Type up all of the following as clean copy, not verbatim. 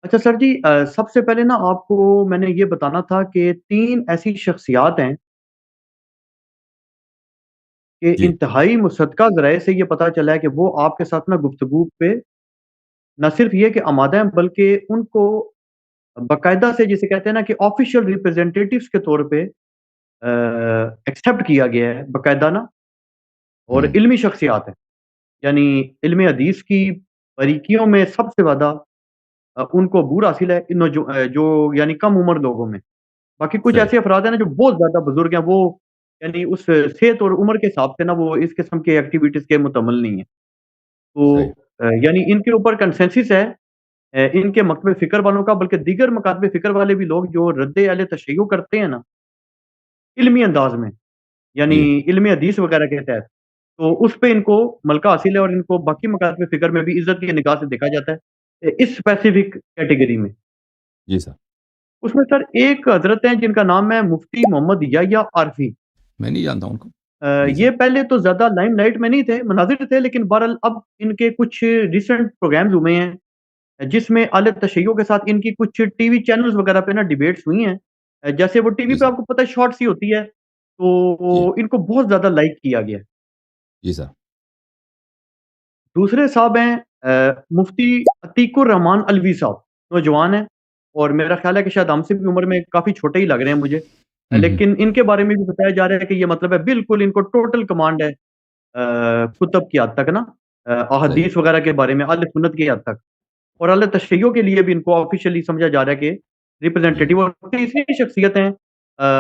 اچھا سر جی، سب سے پہلے نا آپ کو میں نے یہ بتانا تھا کہ 3 ایسی شخصیات ہیں کہ جی انتہائی مصدقہ ذرائع سے یہ پتہ چلا ہے کہ وہ آپ کے ساتھ نا گفتگو پہ نہ صرف یہ کہ آمادہ ہیں بلکہ ان کو باقاعدہ سے جسے کہتے ہیں نا کہ آفیشیل ریپرزینٹیٹیوز کے طور پہ ایکسیپٹ کیا گیا ہے باقاعدہ نا، اور ہوں علمی شخصیات ہیں، یعنی علم حدیث کی باریکیوں میں سب سے زیادہ ان کو عبور حاصل ہے جو یعنی کم عمر لوگوں میں۔ باقی کچھ صحیح ایسے افراد ہیں نا جو بہت زیادہ بزرگ ہیں، وہ یعنی اس صحت اور عمر کے حساب سے نا وہ اس قسم کے ایکٹیویٹیز کے متعمل نہیں ہیں۔ تو صحیح یعنی ان کے اوپر کنسنسس ہے ان کے مکتب فکر والوں کا، بلکہ دیگر مکاتب فکر والے بھی لوگ جو رد اہل تشیع کرتے ہیں نا علمی انداز میں، یعنی جی علم حدیث وغیرہ کے تحت، تو اس پہ ان کو ملکہ حاصل ہے اور ان کو باقی مکاتب فکر میں بھی عزت کی نگاہ سے دیکھا جاتا ہے اس اسپیسیفک کیٹیگری میں۔ جی سر اس میں سر ایک حضرت ہیں جن کا نام ہے مفتی محمد یحییٰ عارفی۔ میں نہیں جانتا ان کو جی سر یہ پہلے تو زیادہ لائم لائٹ میں نہیں تھے، مناظر تھے، لیکن بہرحال اب ان کے کچھ ریسنٹ پروگرامز ہوئے ہیں جس میں اعلی تشیع کے ساتھ ان کی کچھ ٹی وی چینلز وغیرہ پہ نا ڈیبیٹس ہوئی ہیں۔ جیسے وہ ٹی وی جی پہ سر آپ کو پتہ ہے شارٹ سی ہوتی ہے، جی تو ان کو بہت زیادہ لائک کیا گیا ہے۔ جی سر دوسرے صاحب ہیں مفتی عتیق الرحمان الوی صاحب، نوجوان ہیں اور میرا خیال ہے کہ شاید ہم سے بھی عمر میں کافی چھوٹے ہی لگ رہے ہیں مجھے، ہوں لیکن ان کے بارے میں بھی بتایا جا رہا ہے کہ یہ مطلب ہے بالکل ان کو ٹوٹل کمانڈ ہے کتب کی حد تک نا، صحیح احادیث وغیرہ کے بارے میں اہل سنت کی حد تک، اور اہل تشیع کے لیے بھی ان کو آفیشیلی سمجھا جا رہا ہے کہ جی ریپرزینٹیٹیو۔ اور تیسری شخصیت ہیں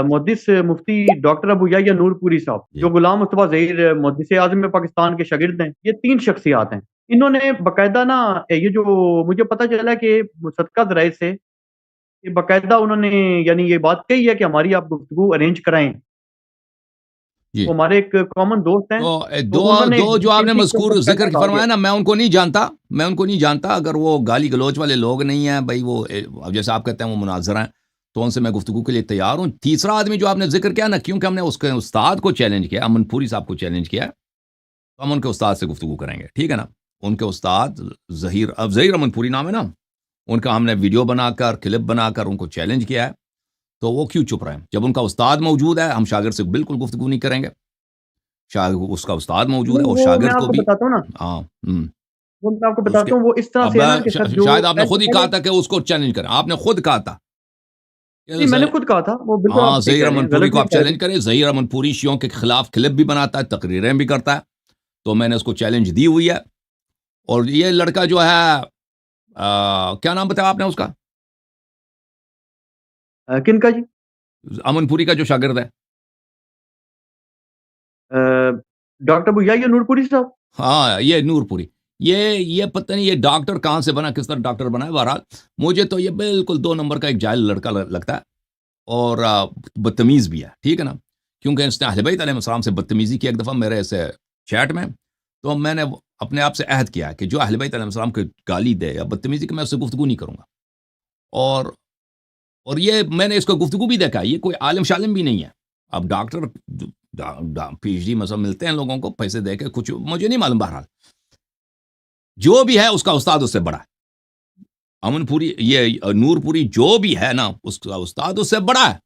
محدث مفتی ڈاکٹر ابو یحییٰ نور پوری صاحب، جو جی غلام مصطفیٰ ظہیر محدث اعظم پاکستان کے شاگرد ہیں۔ یہ 3 شخصیات ہیں، انہوں نے باقاعدہ نا یہ جو مجھے پتہ چلا کہ مصدقہ ذرائع سے کہ باقاعدہ انہوں نے یعنی یہ بات کہی ہے کہ ہماری آپ گفتگو ارینج کرائیں۔ جی وہ ہمارے ایک کامن دوست ہیں، تو تو دو انہوں نے دو جو آپ نے اسی کو مذکور باقاعدہ ذکر کہا گیا فرمایا نا، میں ان کو نہیں جانتا، میں ان کو نہیں جانتا، اگر وہ گالی گلوچ والے لوگ نہیں ہیں بھائی، وہ اب جیسے آپ کہتے ہیں وہ مناظر ہیں، تو ان سے میں گفتگو کے لیے تیار ہوں۔ تیسرا آدمی جو آپ نے ذکر کیا نا، کیونکہ ہم نے اس کے استاد کو چیلنج کیا، امن پوری صاحب کو چیلنج کیا، تو ہم ان کے استاد سے گفتگو کریں گے، ٹھیک ہے نا؟ ان کے استاد ظہیر امن پوری نام ہے نا، ان کا ہم نے ویڈیو بنا کر کلپ بنا کر ان کو چیلنج کیا ہے، تو وہ کیوں چپ رہے ہیں؟ جب ان کا استاد موجود ہے، ہم شاگرد سے بالکل گفتگو نہیں کریں گے، اس کا استاد موجود ہے نہیں، اور وہ میں شاگرد آپ کو کو بھی بتاتا ہوں نا، ہاں وہ میں آپ کو اس کے بتاتا ہوں، وہ اس طرح اب سے ہے نا کہ سر جو شاید آپ نے خود ہی کہا پہلے تھا کہ اس کو چیلنج کریں، آپ نے خود کہا تھا کہ نہیں، میں نے خود کہا تھا، وہ بالکل آپ ہاں صحیح ظہیر کہہ رہے امن ہیں، پوری غلط کو نہیں آپ کہہ رہے۔ چیلنج کریں۔ ظہیر امن پوری شیعوں کے خلاف کلپ بھی بناتا ہے، تقریریں بھی کرتا ہے، تو میں نے اس کو چیلنج دی ہوئی ہے۔ اور یہ لڑکا جو ہے کیا نام بتایا آپ نے اس کا؟ کن کا جی؟ امن پوری کا جو شاگرد ہے، ڈاکٹر ابو یحییٰ نور پوری صاحب۔ ہاں یہ نور پوری، یہ پتہ نہیں یہ ڈاکٹر کہاں سے بنا، کس طرح ڈاکٹر بنا ہے، بہرحال مجھے تو یہ بالکل 2 نمبر کا ایک جاہل لڑکا لگتا ہے، اور بدتمیز بھی ہے، ٹھیک ہے نا؟ کیونکہ اس نے اہل بیت علیہ السلام سے بدتمیزی کی ایک دفعہ میرے سے چیٹ میں، تو میں نے اپنے آپ سے عہد کیا کہ جو اہل بیت علیہ السلام کو گالی دے یا بدتمیزی کی، میں اس سے گفتگو نہیں کروں گا۔ اور یہ میں نے اس کو گفتگو بھی دیکھا، یہ کوئی عالم شالم بھی نہیں ہے۔ اب ڈاکٹر پی ایچ ڈی مثلا ملتے ہیں لوگوں کو پیسے دے کے، کچھ مجھے نہیں معلوم، بہرحال جو بھی ہے اس کا استاد اس سے بڑا ہے۔ امن پوری یہ نور پوری جو بھی ہے نا، اس کا استاد اس سے بڑا ہے۔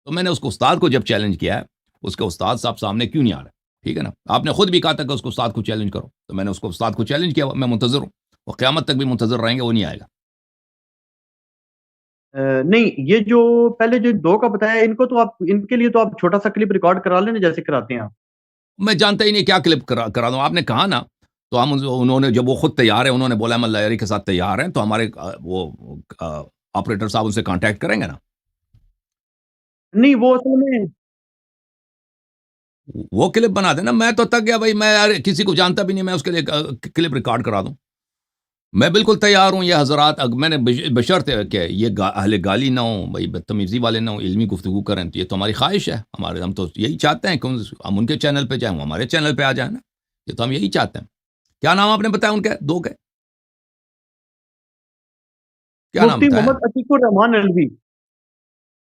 تو میں نے اس کو استاد کو جب چیلنج کیا ہے، اس کے استاد صاحب سامنے کیوں نہیں آ رہے؟ ٹھیک ہے نا؟ آپ نے خود بھی کہا تھا کہ اس کو استاد کو چیلنج کرو، تو میں نے اس کو استاد کو چیلنج کیا، میں منتظر ہوں، وہ قیامت تک بھی منتظر رہیں گے، وہ نہیں آئے گا۔ نہیں، یہ جو پہلے جو 2 کا بتایا، ان کو تو آپ ان کے لیے تو آپ چھوٹا سا کلپ ریکارڈ کرا لیں نا، جیسے کراتے ہیں آپ۔ میں جانتا ہی نہیں کیا کلپ کرا دوں، آپ نے کہا نا، تو ہم انہوں نے جب وہ خود تیار ہے، انہوں نے بولا ہم اللہ یاری کے ساتھ تیار ہیں، تو ہمارے وہ آپریٹر صاحب ان سے کانٹیکٹ کریں گے نا، نہیں، وہ اصل میں وہ کلپ بنا دینا۔ میں تو تک گیا بھائی، میں یار کسی کو جانتا بھی نہیں، میں اس کے لیے کلپ ریکارڈ کرا دوں، میں بالکل تیار ہوں۔ یہ حضرات میں نے بشرط ہے کہ یہ اہل گالی نہ ہوں بھائی، بدتمیزی والے نہ ہوں، علمی گفتگو کریں، تو یہ تو ہماری خواہش ہے، ہم تو یہی چاہتے ہیں کہ ہم ان کے چینل پہ جائیں، وہ ہمارے چینل پہ آ جائیں نا، یہ تو ہم یہی چاہتے ہیں۔ کیا نام آپ نے بتایا ان کے 2 کے؟ کیا نام مفتی بتایا؟ محمد عتیق الرحمان الوی۔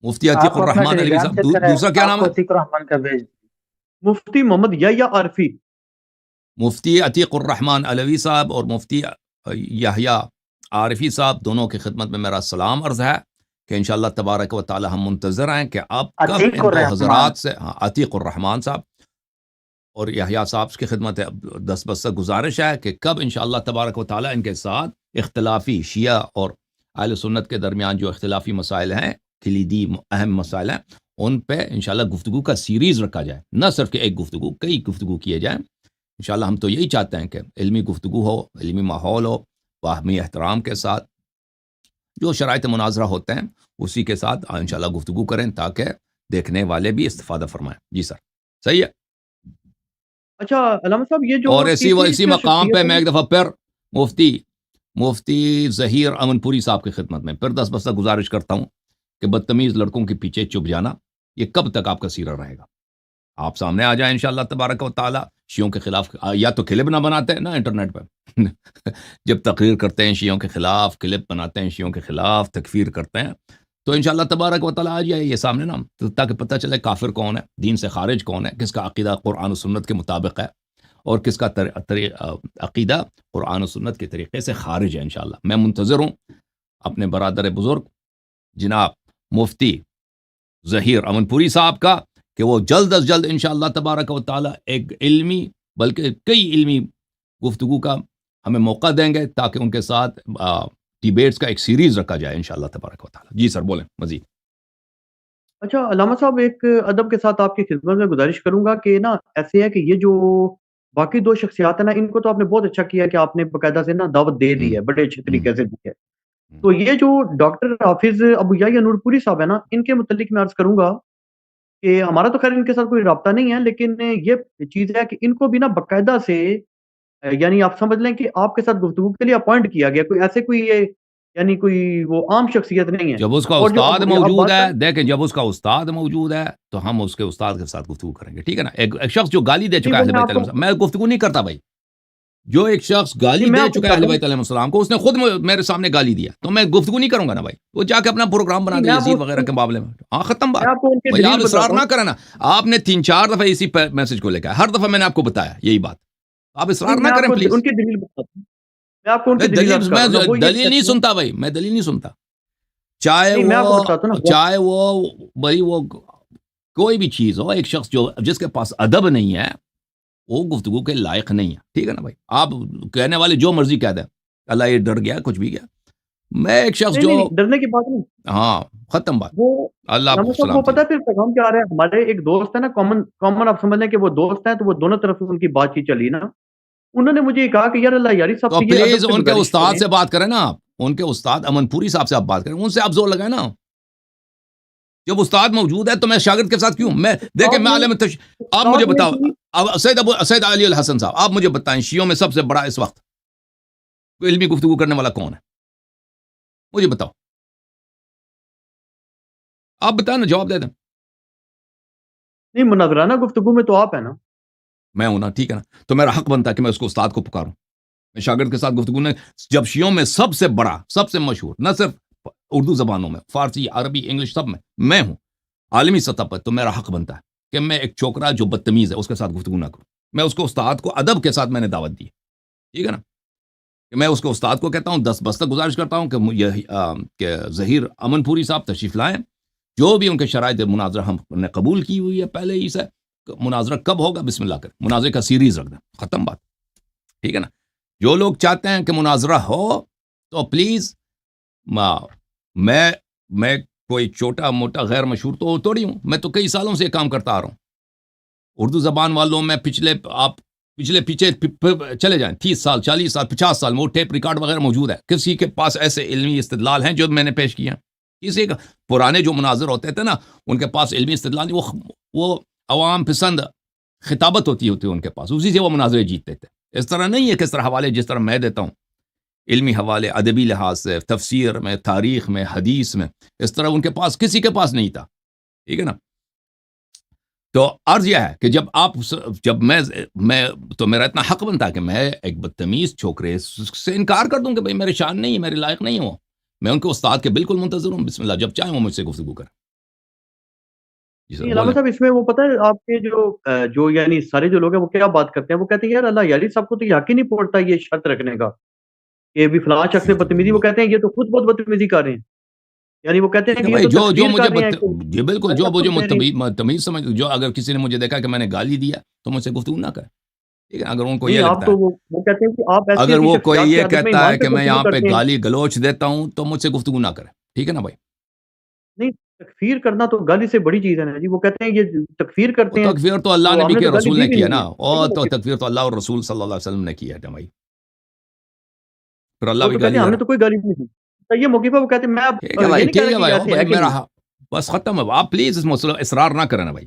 مفتی عتیق آپ اپنا الرحمان ٹیلی علوی گرام صاحب، چیک کریں، دوسرا کیا آپ نام کو ہے؟ عتیق الرحمان کا بھیج مفتی محمد یحییٰ عارفی۔ مفتی عتیق الرحمان علوی صاحب اور مفتی یحییٰ عارفی صاحب دونوں کی خدمت میں میرا سلام عرض ہے کہ انشاءاللہ تبارک و تعالی ہم منتظر ہیں کہ اب کب عتیق ان دو الرحمان حضرات سے عتیق الرحمان صاحب اور یحییٰ صاحب کی خدمت ہے دس بس گزارش ہے کہ کب انشاءاللہ تبارک و تعالی ان کے ساتھ اختلافی شیعہ اور اہل سنت کے درمیان جو اختلافی مسائل ہیں، کلیدی اہم مسائل ہیں، ان پہ انشاءاللہ گفتگو کا سیریز رکھا جائے، نہ صرف کہ ایک گفتگو، کئی گفتگو کیے جائیں انشاءاللہ۔ ہم تو یہی چاہتے ہیں کہ علمی گفتگو ہو، علمی ماحول ہو، باہمی احترام کے ساتھ، جو شرائط مناظرہ ہوتے ہیں اسی کے ساتھ انشاءاللہ گفتگو کریں تاکہ دیکھنے والے بھی استفادہ فرمائیں۔ جی سر، صحیح ہے۔ اچھا علامہ صاحب، یہ جو اور اسی تیسری مقام پہ شخصیت میں ہے، ایک دفعہ پھر مفتی ظہیر امن پوری صاحب کی خدمت میں پھر دس بستہ گزارش کرتا ہوں کہ بدتمیز لڑکوں کے پیچھے چھپ جانا یہ کب تک آپ کا سیرہ رہے گا؟ آپ سامنے آ جائیں انشاءاللہ تبارک و تعالی، شیعوں کے خلاف یا تو کلپ نہ بناتے ہیں نا انٹرنیٹ پہ جب تقریر کرتے ہیں شیعوں کے خلاف، کلپ بناتے ہیں شیعوں کے خلاف، تکفیر کرتے ہیں، تو انشاءاللہ تبارک و تعالی آ جائے یہ سامنے نا، تاکہ پتہ چلے کافر کون ہے، دین سے خارج کون ہے، کس کا عقیدہ قرآن و سنت کے مطابق ہے، اور کس کا عقیدہ قرآن و سنت کے طریقے سے خارج ہے۔ انشاءاللہ میں منتظر ہوں اپنے برادر بزرگ جناب مفتی ظہیر امن پوری صاحب کا کہ وہ جلد از جلد انشاءاللہ تبارک و تعالی ایک علمی بلکہ کئی علمی گفتگو کا ہمیں موقع دیں گے تاکہ ان کے ساتھ ڈیبیٹس کا ایک سیریز رکھا جائے انشاءاللہ تبارک و تعالی۔ جی سر بولیں مزید۔ اچھا علامہ صاحب، ایک ادب کے ساتھ آپ کی خدمت میں گزارش کروں گا کہ نا ایسے ہے کہ یہ جو باقی دو شخصیات ہیں نا، ان کو تو آپ نے بہت اچھا کیا کہ آپ نے باقاعدہ سے نا دعوت دے دی ہے، بڑے اچھے طریقے سے دی ہے۔ تو یہ جو ڈاکٹر حافظ ابو یحییٰ نور پوری صاحب ہے نا، ان کے متعلق میں عرض کروں گا کہ ہمارا تو خیر ان کے ساتھ کوئی رابطہ نہیں ہے، لیکن یہ چیز ہے کہ ان کو بھی نا باقاعدہ سے یعنی آپ سمجھ لیں کہ آپ کے ساتھ گفتگو کے لیے اپوائنٹ کیا گیا، کوئی ایسے کوئی یعنی کوئی وہ عام شخصیت نہیں ہے۔ جب اس کا اور جو استاد اب موجود بات ہے، کریں، دیکھیں جب اس کا استاد موجود ہے تو ہم اس کے استاد کے ساتھ گفتگو کریں گے، ٹھیک ہے نا۔ ایک شخص جو گالی دے نہیں چکا ہے وہ اہل میں بیت آپ علیہ کو السلام، میں گفتگو نہیں کرتا بھائی، جو ایک شخص گالی نہیں میں دے آپ کو چکا ہے بتاتا اہل ہوں، بیت علیہ السلام کو، اس نے خود میرے سامنے گالی دیا، تو میں گفتگو نہیں کروں گا نا بھائی، وہ جا کے اپنا پروگرام بنا نہیں دے میں آپ یزید وغیرہ کو کے معاملے میں، ہاں ختم میں بات۔ آپ کو ان کی بھائی آپ دلیل اصرار بتاتا نہ ہوں۔ کریں نا، آپ نے 3-4 دفعہ اسی میسج کو لے کے آئے، ہر دفعہ میں نے آپ کو بتایا یہی بات، آپ اصرار نہیں نہ میں آپ کریں کو پلیز۔ ان کی دلیل بتاتا ہوں، میں آپ کو ان میں کی دلیل عرض کر رہا ہوں نا، وہ یہ دلیل نہیں کہتے ہیں، سنتا بھائی، میں دلیل نہیں سنتا، چاہے نہیں میں آپ کو بتاتا ہوں نا، وہ بھائی وہ کوئی بھی چیز ہو، ایک شخص جو جس کے پاس ادب نہیں ہے وہ گفتگو کے لائق نہیں ہے، ٹھیک ہے نا بھائی۔ آپ کہنے والے جو مرضی کہہ دیں، اللہ یہ ڈر گیا کچھ بھی گیا، میں ایک شخص نہیں جو نہیں نہیں ڈرنے کی بات نہیں، ہاں ختم بات۔ وہ اللہ آپ علامہ کو صاحب وہ سلامتی پتہ دے۔ ہے پھر پیغام کیا آ رہا ہے، ہمارے ایک دوست ہے نا، کامن آپ سمجھ لیں کہ وہ دوست ہیں، تو وہ دونوں طرف سے ان کی بات چیت چلی نا، انہوں نے مجھے یہ کہا کہ یار اللہ یاری صاحب تو سے یہ پلیز ادب سے ان کے گزارش استاد کریں۔ سے بات کریں نا، آپ ان کے استاد امن پوری صاحب سے آپ بات کریں، ان سے آپ زور لگائیں نا۔ جب استاد موجود ہے تو میں شاگرد کے ساتھ کیوں؟ میں دیکھیں میں عالم آپ مجھے استاد نے بتاؤ، کوئی اب سید علی الحسن صاحب آپ مجھے بتائیں، شیعوں میں سب سے بڑا اس وقت کوئی علمی گفتگو کرنے والا کون ہے؟ مجھے بتاؤ، آپ بتائیں نا، جواب دے دیں۔ نہیں مناظرانہ گفتگو میں تو آپ ہے نا۔ میں ہوں نا، ٹھیک ہے نا، تو میرا حق بنتا ہے کہ میں اس کو استاد کو پکاروں، میں شاگرد کے ساتھ گفتگو نہیں۔ جب شیعوں میں سب سے بڑا، سب سے مشہور، نہ صرف اردو زبانوں میں، فارسی، عربی، انگلش، سب میں ہوں عالمی سطح پر، تو میرا حق بنتا ہے کہ میں ایک چھوکرا جو بدتمیز ہے اس کے ساتھ گفتگو نہ کروں۔ میں اس کو استاد کو ادب کے ساتھ میں نے دعوت دی ہے، ٹھیک ہے نا، کہ میں اس کو استاد کو کہتا ہوں، دس بس تک گزارش کرتا ہوں کہ ظہیر امن پوری صاحب تشریف لائیں، جو بھی ان کے شرائط مناظرہ ہم نے قبول کی ہوئی ہے پہلے ہی سے، مناظرہ کب ہوگا بسم اللہ کریں، مناظرے کا سیریز رکھ دیں، ختم بات، ٹھیک ہے نا۔ جو لوگ چاہتے ہیں کہ مناظرہ ہو تو پلیز، میں کوئی چھوٹا موٹا غیر مشہور تو تھوڑی ہوں، میں تو کئی سالوں سے یہ کام کرتا آ رہا ہوں اردو زبان والوں میں، پچھلے پیچھے چلے جائیں، 30 سال، 40 سال، 50 سال میں وہ ٹیپ ریکارڈ وغیرہ موجود ہے، کسی کے پاس ایسے علمی استدلال ہیں جو میں نے پیش کیے ہیں؟ کسی کا پرانے جو مناظر ہوتے تھے نا، ان کے پاس علمی استدلال نہیں، وہ عوام پسند خطابت ہوتی ان کے پاس، اسی سے وہ مناظرے جیتتے تھے۔ اس طرح نہیں ہے، کس طرح حوالے جس طرح میں دیتا ہوں، علمی حوالے، ادبی لحاظ سے، تفسیر میں، تاریخ میں، حدیث میں، اس طرح ان کے پاس کسی کے پاس نہیں تھا، ٹھیک ہے نا۔ تو عرض یہ ہے کہ جب میں تو میرا اتنا حق بنتا ہے کہ میں ایک بدتمیز چھوکرے سے انکار کر دوں کہ بھائی میرے شان نہیں ہے، میرے لائق نہیں ہوں، میں ان کے استاد کے بالکل منتظر ہوں، بسم اللہ، جب چاہیں وہ مجھ سے گفتگو کریں۔ جی سر نہیں علامہ بولیں۔ صاحب، اس میں وہ پتہ ہے آپ کے جو یعنی سارے جو لوگ ہیں وہ کیا بات کرتے ہیں، وہ کہتے ہیں یار اللہ یاری صاحب کو تو یقین نہیں پڑتا یہ شرط رکھنے کا کہ بھی فلاں شخص سے بدتمیزی، وہ کہتے ہیں یہ تو خود بہت بدتمیزی کر رہے ہیں، یعنی وہ کہتے ٹھیک ہیں ہے کہ یہ بھائی، تو جو تکفیر مجھے کر رہے ہیں کہ جی بالکل، جو ایسا مجھے خود کہہ رہے ہیں۔ تمیز سمجھ، جو اگر کسی نے مجھے دیکھا کہ میں نے گالی دیا تو مجھ سے گفتگو نہ کرے، ٹھیک ہے، اگر ان کو نہیں، یہ آپ لگتا تو ہے، وہ کہتے ہیں کہ آپ ایسی اگر ایسی وہ کوئی شخصیات کی یہ عادت میں کہتا ہے ایمان کہ سے میں گفتگو یہاں پہ کرتے ہیں۔ گالی گلوچ دیتا ہوں تو مجھ سے گفتگو نہ کرے، ٹھیک ہے نا بھائی؟ نہیں، تکفیر کرنا تو گالی سے بڑی چیز ہے نا جی، وہ کہتے ہیں یہ تکفیر وہ کرتے ہیں، تکفیر تو اللہ تو نے ہم بھی نے تو کیا، گالی رسول دی نے بھی کیا نہیں نا، ہے، اور صحیح تو ہے۔ تکفیر تو اللہ اور رسول صلی اللہ علیہ وسلم نے کیا ہے بھائی، پھر اللہ وہ بھی تو کہتے گالی ہیں دے ہم نے رہا، تو کوئی گالی نہیں دی، تو یہ موقع پہ وہ کہتے ہیں، میں اب ٹھیک ہے یہ بھائی، نہیں کہہ ٹھیک رہا ہے کہ یہ بھائی، ایسے بھائی ہے کہ میرا بس ختم ہے، آپ پلیز اس مسئلہ اصرار نہ کرنا بھائی،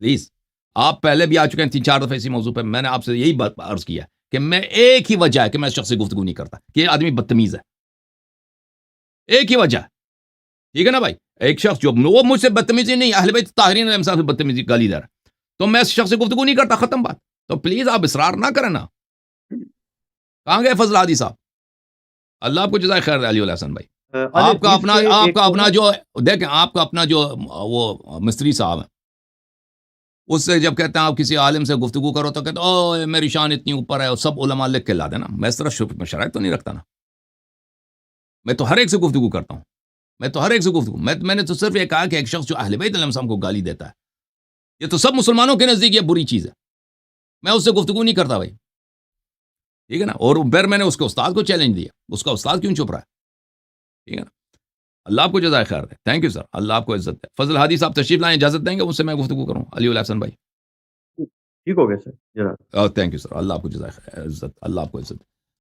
پلیز، آپ پہلے بھی آ چکے ہیں 3-4 دفعہ اسی موضوع پہ، میں نے آپ سے یہی بات عرض کیا کہ میں ایک ہی وجہ ہے کہ میں اس شخص سے گفتگو نہیں کرتا کہ یہ آدمی بدتمیز ہے، ایک ہی وجہ، ٹھیک ہے نا بھائی؟ ایک شخص جو وہ مجھ سے بدتمیزی نہیں، اہل بیت طاہرین علیہ السلام سے بدتمیزی گالی دے رہا ہے، تو میں اس شخص سے گفتگو نہیں کرتا، ختم بات، تو پلیز آپ اصرار نہ کریں نا، کہاں گئے فضل ہادی صاحب؟ اللہ آپ کو جزائے خیر علی الحسن بھائی، اہل حدیث کے آپ ایک کا تو اپنا نا، جو دیکھیں، آپ کا اپنا جو وہ مستری صاحب ہے، اس سے جب کہتے ہیں آپ کسی عالم سے گفتگو کرو تو کہتے ہیں او میری شان اتنی اوپر ہے، اور سب علماء لکھ کے لا دینا، میں اس طرح شرائط تو نہیں رکھتا نا، میں تو ہر ایک سے گفتگو کرتا ہوں، میں تو ہر ایک سے گفتگو، میں نے تو صرف یہ کہا کہ ایک شخص جو اہل بیت علیہ السلام کو گالی دیتا ہے، یہ تو سب مسلمانوں کے نزدیک یہ بری چیز ہے، میں اس سے گفتگو نہیں کرتا بھائی، ٹھیک ہے نا، اور پھر میں نے اس کے استاد کو چیلنج دیا، اس کا استاد کیوں چھپ رہا ہے، ٹھیک ہے نا، اللہ آپ کو جزائے خیر دے، تھینک یو سر، اللہ آپ کو عزت دے، فضل ہادی صاحب تشریف لائیں، اجازت دیں گے اس سے میں گفتگو کروں، علی الحسن بھائی، ٹھیک ہو گیا سر، جناب۔ تھینک یو سر، اللہ آپ کو جزائے خیر عزت، اللہ آپ کو عزت دے۔